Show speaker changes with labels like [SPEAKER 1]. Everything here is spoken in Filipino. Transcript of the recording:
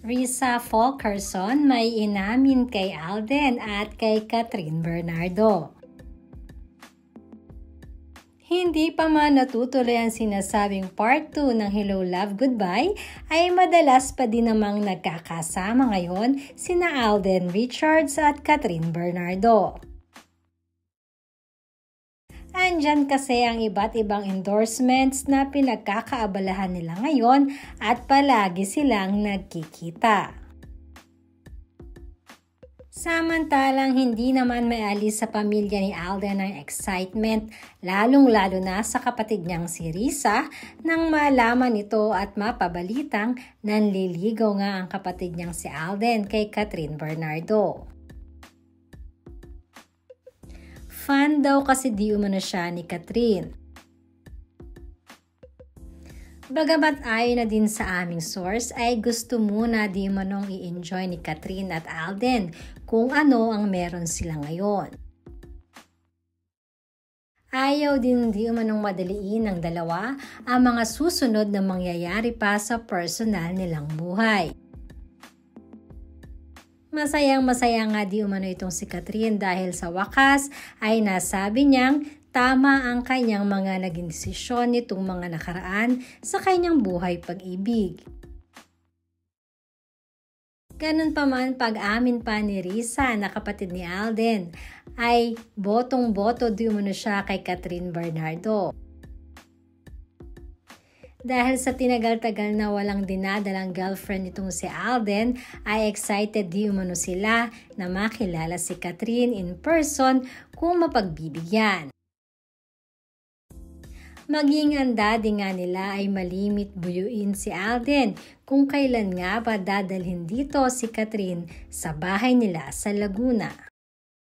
[SPEAKER 1] Risa Fulkerson may inamin kay Alden at kay Catherine Bernardo. Hindi pa man natutuloy ang sinasabing part 2 ng Hello Love Goodbye ay madalas pa din namang nagkakasama ngayon sina Alden Richards at Catherine Bernardo. Andyan kasi ang iba't ibang endorsements na pinagkakaabalahan nila ngayon at palagi silang nagkikita. Samantalang hindi naman maalis sa pamilya ni Alden ang excitement, lalong-lalo na sa kapatid niyang si Risa nang malaman ito at mapabalitang nanliligaw nga ang kapatid niyang si Alden kay Catherine Bernardo. Fan daw kasi di umano siya ni Catherine. Bagamat ayon na din sa aming source ay gusto muna di manong i-enjoy ni Catherine at Alden kung ano ang meron sila ngayon. Ayaw din di umanong madaliin ng dalawa ang mga susunod na mangyayari pa sa personal nilang buhay. Masayang-masaya nga di umano itong si Catherine dahil sa wakas ay nasabi niyang tama ang kanyang mga naging desisyon nitong mga nakaraan sa kanyang buhay pag-ibig. Ganun pa man pag-amin pa ni Risa na kapatid ni Alden ay botong-boto di umano siya kay Catherine Bernardo. Dahil sa tinagal-tagal na walang dinadalang girlfriend itong si Alden ay excited di umano sila na makilala si Catherine in person kung mapagbibigyan. Maging ang daddy nga nila ay malimit buyuin si Alden kung kailan nga ba dadalhin dito si Catherine sa bahay nila sa Laguna.